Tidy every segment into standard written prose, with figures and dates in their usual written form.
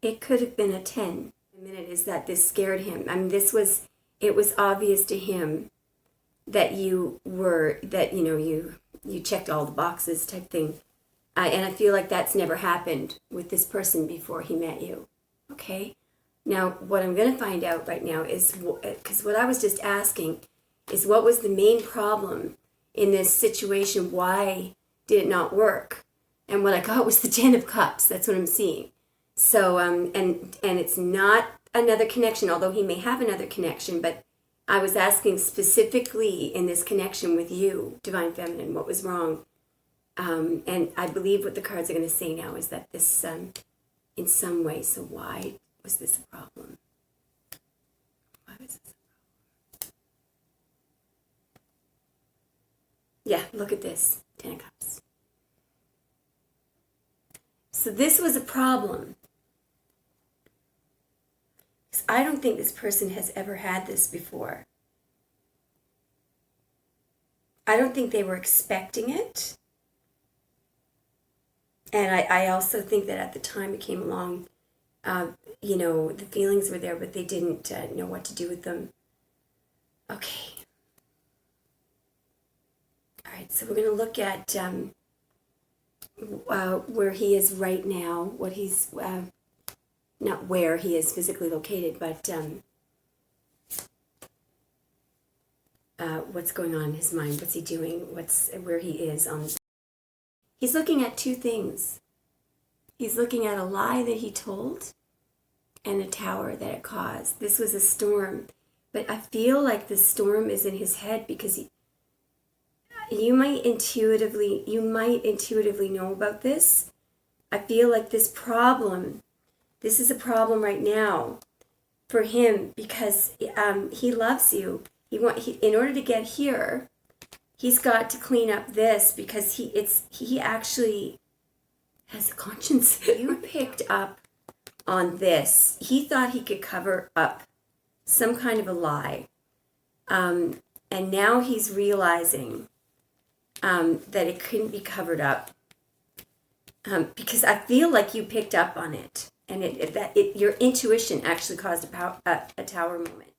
it could have been a 10. The minute is that this scared him. I mean, it was obvious to him that you checked all the boxes type thing. And I feel like that's never happened with this person before he met you. Okay? Now, what I'm going to find out right now is, because what I was just asking is, what was the main problem in this situation? Why did it not work? And what I got was the 10 of Cups. That's what I'm seeing. So, and it's not another connection, although he may have another connection, but I was asking specifically in this connection with you, Divine Feminine, what was wrong? And I believe what the cards are going to say now is that this, in some way, so why was this a problem? Why was this a problem? Yeah, look at this, 10 of Cups. So this was a problem. I don't think this person has ever had this before. I don't think they were expecting it. And I also think that at the time it came along, the feelings were there, but they didn't know what to do with them. Okay. All right, so we're going to look at where he is right now, what he's... not where he is physically located, but what's going on in his mind, what's he doing, where he is on. He's looking at two things. He's looking at a lie that he told and a tower that it caused. This was a storm, but I feel like the storm is in his head because you might intuitively know about this. I feel like this is a problem right now for him because he loves you. In order to get here, he's got to clean up this because he actually has a conscience. You picked up on this. He thought he could cover up some kind of a lie, and now he's realizing that it couldn't be covered up because I feel like you picked up on it. And your intuition actually caused a tower moment.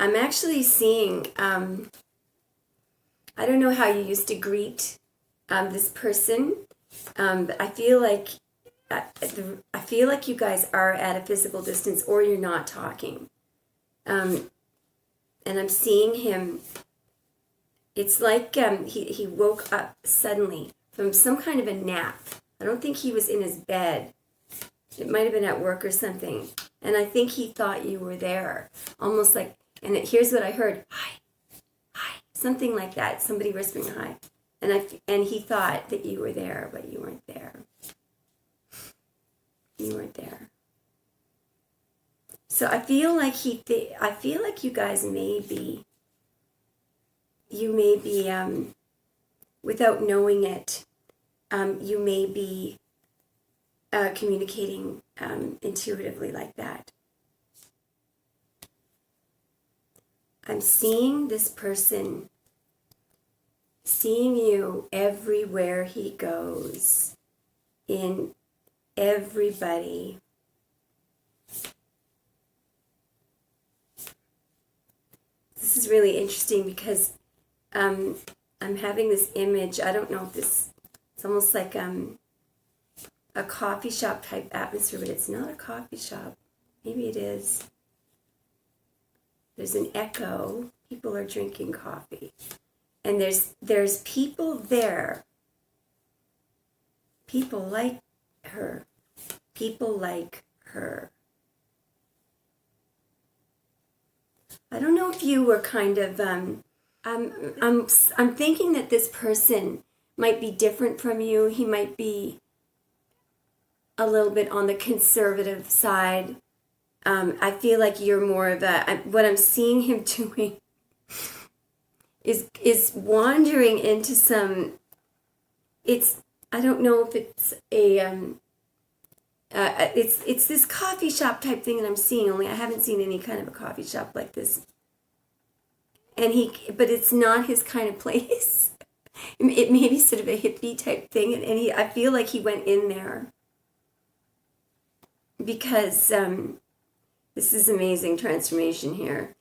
I'm actually seeing, I don't know how you used to greet this person, but I feel like you guys are at a physical distance or you're not talking. And I'm seeing him. It's like he woke up suddenly from some kind of a nap. I don't think he was in his bed. It might have been at work or something. And I think he thought you were there. Almost like, and here's what I heard. Hi, something like that. Somebody whispering hi. And he thought that you were there, but you weren't there. You weren't there. So I feel like you guys may be, without knowing it, you may be communicating intuitively like that. I'm seeing this person, seeing you everywhere he goes, in everybody. This is really interesting because I'm having this image. I don't know if it's almost like a coffee shop type atmosphere, but it's not a coffee shop. Maybe it is. There's an echo. People are drinking coffee. And there's people there. People like her. People like her. I don't know if you were kind of I'm thinking that this person might be different from you. He might be a little bit on the conservative side. I feel like you're more of what I'm seeing him doing is wandering into some, I don't know if it's it's this coffee shop type thing that I'm seeing, only I haven't seen any kind of a coffee shop like this. But it's not his kind of place. It may be sort of a hippie type thing, and I feel like he went in there because this is amazing transformation here.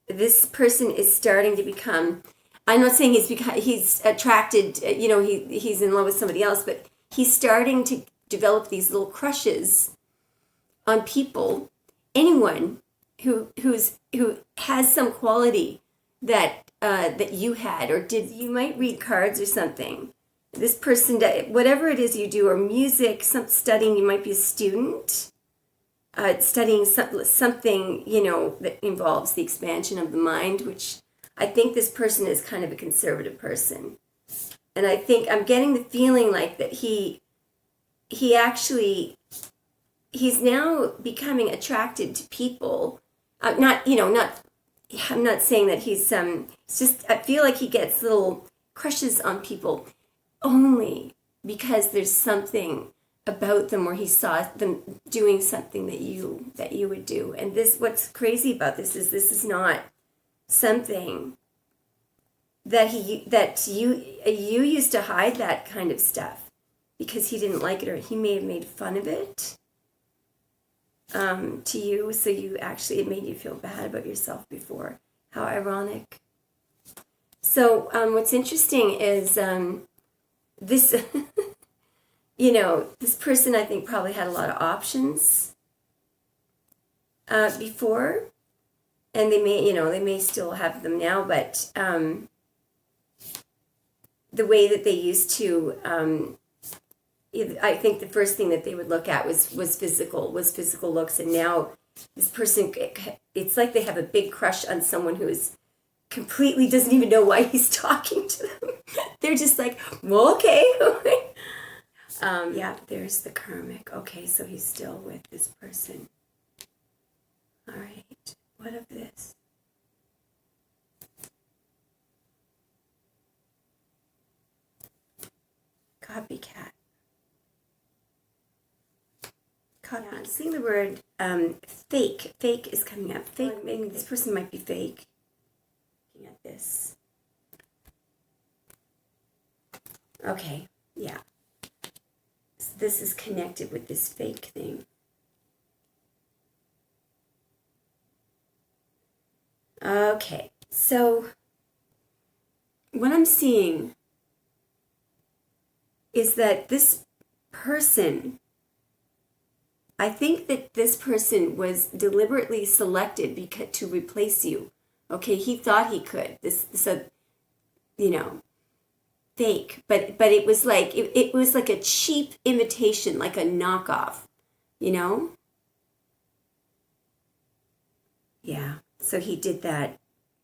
This person is starting to become, I'm not saying he's attracted, he's in love with somebody else, but he's starting to develop these little crushes on people, anyone who has some quality that you had, or you might read cards or something. This person, whatever it is you do, or music, some studying, you might be a student, studying something, that involves the expansion of the mind, which I think this person is kind of a conservative person. And I think I'm getting the feeling like that he actually, he's now becoming attracted to people. I'm not saying that he's, it's just, I feel like he gets little crushes on people only because there's something about them where he saw them doing something that you would do. And what's crazy about this is not something that you used to hide that kind of stuff because he didn't like it, or he may have made fun of it to you, so it made you feel bad about yourself before. How ironic. So what's interesting is this this person, I think, probably had a lot of options before, and they may still have them now, but the way that they used to, I think the first thing that they would look at was physical looks, and now this person, it's like they have a big crush on someone who is completely doesn't even know why he's talking to them. They're just like, well, okay. Yeah, there's the karmic. Okay, so he's still with this person. All right, what of this? Copycat. I'm seeing the word fake. Fake is coming up. Fake. Maybe this person might be fake. Looking at this. Okay, yeah. So this is connected with this fake thing. Okay, so what I'm seeing is that this person, I think that this person was deliberately selected to replace you. Okay, he thought he could. Fake, but it was like it was like a cheap imitation, like a knockoff, Yeah. So he did that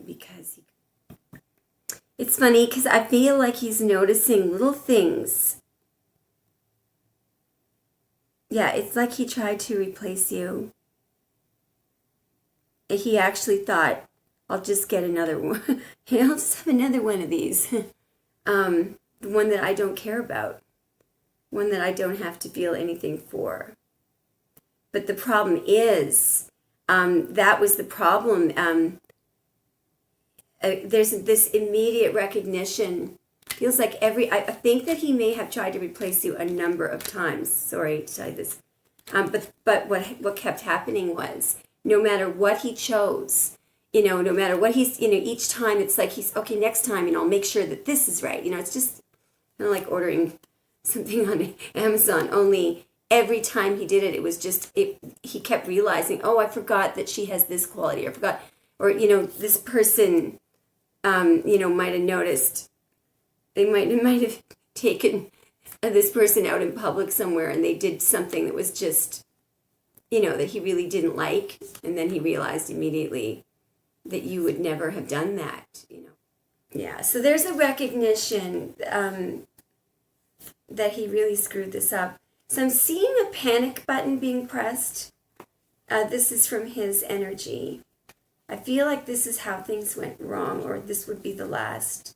because it's funny because I feel like he's noticing little things. Yeah, it's like he tried to replace you. He actually thought, I'll just get another one. I'll just have another one of these. The one that I don't care about. One that I don't have to feel anything for. But the problem is, that was the problem. There's this immediate recognition. Feels like I think that he may have tried to replace you a number of times. Sorry to tell you this. But what kept happening was, no matter what he chose, no matter what he's, each time it's like he's, okay, next time, I'll make sure that this is right. It's just kind of like ordering something on Amazon, only every time he did it, it was just, he kept realizing, oh, I forgot that she has this quality, or forgot, or, this person, might have noticed, they might have taken this person out in public somewhere and they did something that was just, that he really didn't like. And then he realized immediately that you would never have done that, Yeah, so there's a recognition that he really screwed this up. So I'm seeing a panic button being pressed. This is from his energy. I feel like this is how things went wrong, or this would be the last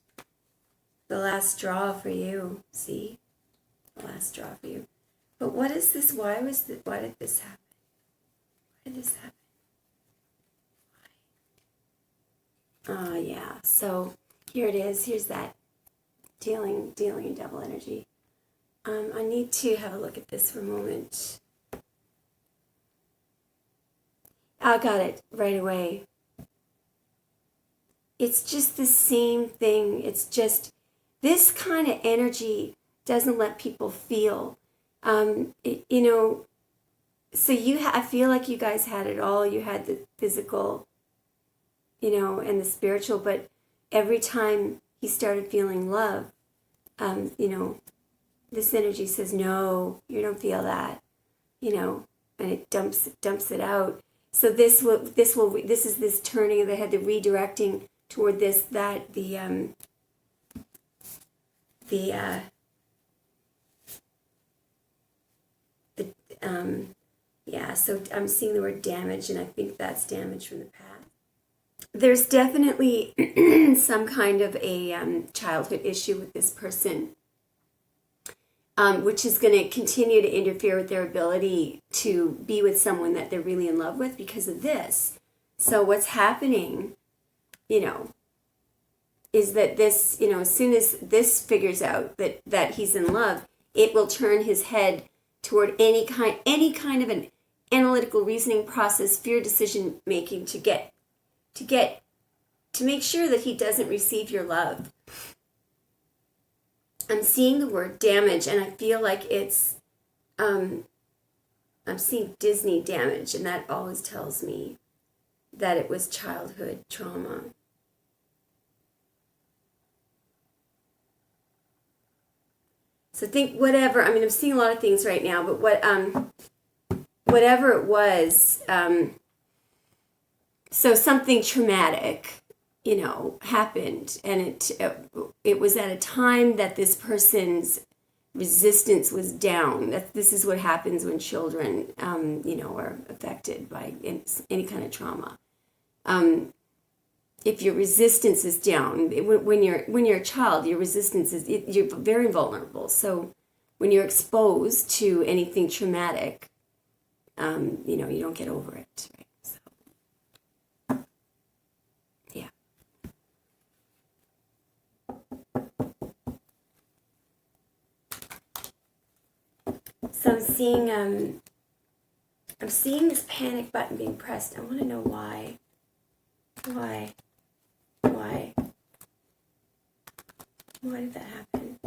straw for you. See? The last straw for you. But what is this? Why did this happen? Why did this happen? Yeah. So here it is. Here's that dealing in devil energy. I need to have a look at this for a moment. I got it right away. It's just the same thing. It's just this kind of energy doesn't let people feel. You know, so I feel like you guys had it all. You had the physical, you know, and the spiritual, but every time he started feeling love, you know, this energy says, no, you don't feel that, you know, and it dumps it out. So this is this turning of the head, the redirecting toward this, that, yeah, so I'm seeing the word damage, and I think that's damage from the past. There's definitely some kind of a childhood issue with this person, which is going to continue to interfere with their ability to be with someone that they're really in love with because of this. So what's happening, you know, is that this, you know, as soon as this figures out that he's in love, it will turn his head toward any kind of an analytical reasoning process, fear decision making to make sure that he doesn't receive your love. I'm seeing the word damage, and I feel like it's, I'm seeing Disney damage, and that always tells me that it was childhood trauma. So think whatever, I mean, I'm seeing a lot of things right now, but whatever it was, so something traumatic, you know, happened, and it was at a time that this person's resistance was down. This is what happens when children, you know, are affected by any kind of trauma. If your resistance is down, when you're a child, your resistance is, you're very vulnerable. So when you're exposed to anything traumatic, you know, you don't get over it, right? So, yeah. So I'm seeing this panic button being pressed. I want to know why. Why did that happen?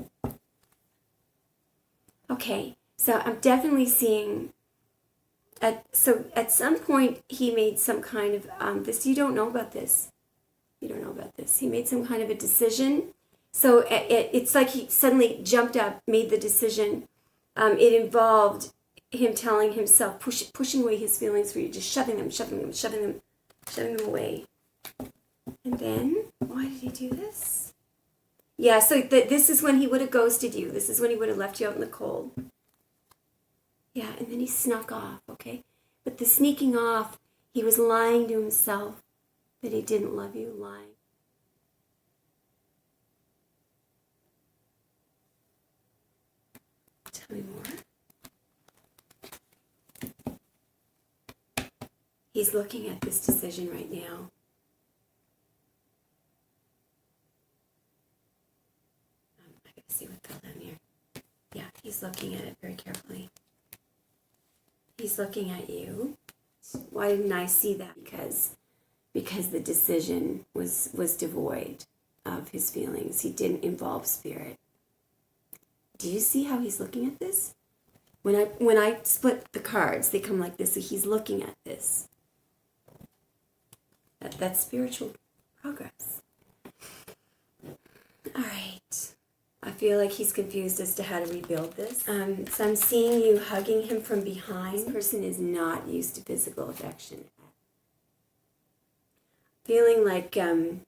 Okay, so I'm definitely seeing, at some point he made some kind of, this, you don't know about this. You don't know about this. He made some kind of a decision. So it's like he suddenly jumped up, made the decision. It involved him telling himself, pushing away his feelings for you, just shoving them away. And then, why did he do this? Yeah, so this is when he would have ghosted you. This is when he would have left you out in the cold. Yeah, and then he snuck off, okay? But the sneaking off, he was lying to himself that he didn't love you, lying. Tell me more. He's looking at this decision right now. See what fell down here. Yeah, he's looking at it very carefully. He's looking at you. Why didn't I see that? Because the decision was devoid of his feelings. He didn't involve spirit. Do you see how he's looking at this? When I split the cards, they come like this. So he's looking at this. That's spiritual progress. All right. I feel like he's confused as to how to rebuild this. So I'm seeing you hugging him from behind. This person is not used to physical affection. Feeling like I'm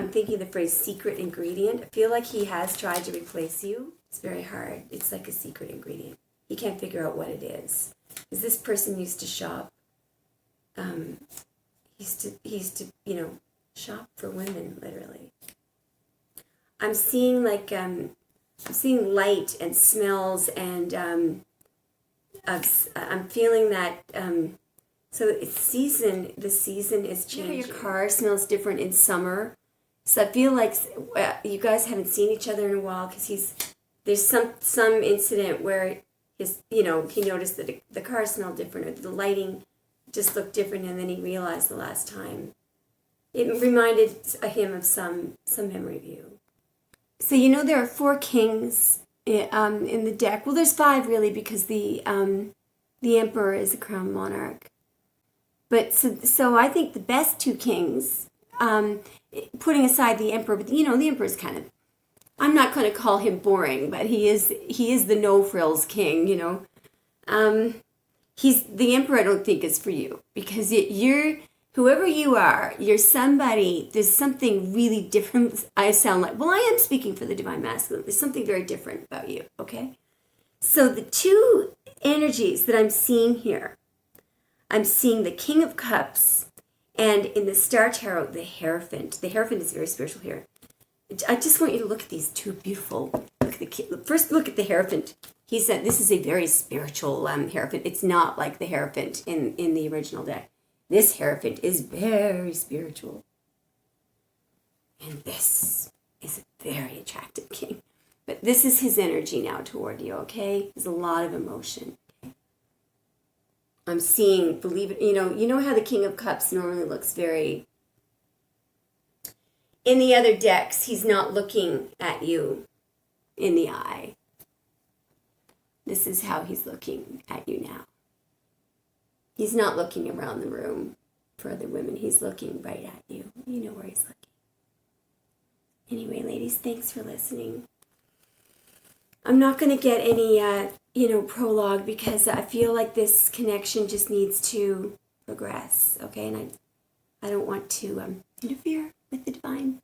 thinking the phrase secret ingredient. I feel like he has tried to replace you. It's very hard. It's like a secret ingredient. He can't figure out what it is. Because this person used to shop. He used to, you know, shop for women, literally. I'm seeing like I'm seeing light and smells, and I'm feeling that. So it's season. The season is changing. You know, your car smells different in summer, So I feel like you guys haven't seen each other in a while because there's some incident where he noticed that the car smelled different, or the lighting just looked different, and then he realized the last time. It reminded him of some memory of you. So there are 4 kings in the deck. Well, there's 5 really, because the emperor is a crown monarch. But so I think the best 2 kings, putting aside the emperor, but the emperor's kind of, I'm not going to call him boring, but he is the no frills king. He's the emperor. I don't think is for you, because you're whoever you are. You're somebody. There's something really different. I sound like, well, I am speaking for the divine masculine. There's something very different about you. Okay, so the 2 energies that I'm seeing here, I'm seeing the King of Cups, and in the Star Tarot, the Hierophant. The Hierophant is very spiritual here. I just want you to look at these 2 beautiful. First, look at the Hierophant. He said this is a very spiritual Hierophant. It's not like the Hierophant in the original deck. This Hierophant is very spiritual. And this is a very attractive king. But this is his energy now toward you, okay? There's a lot of emotion. Okay? I'm seeing, believe it, you know how the King of Cups normally looks very... In the other decks, he's not looking at you in the eye. This is how he's looking at you now. He's not looking around the room for other women. He's looking right at you. You know where he's looking. Anyway, ladies, thanks for listening. I'm not going to get any, prologue, because I feel like this connection just needs to progress, okay? And I don't want to interfere with the divine.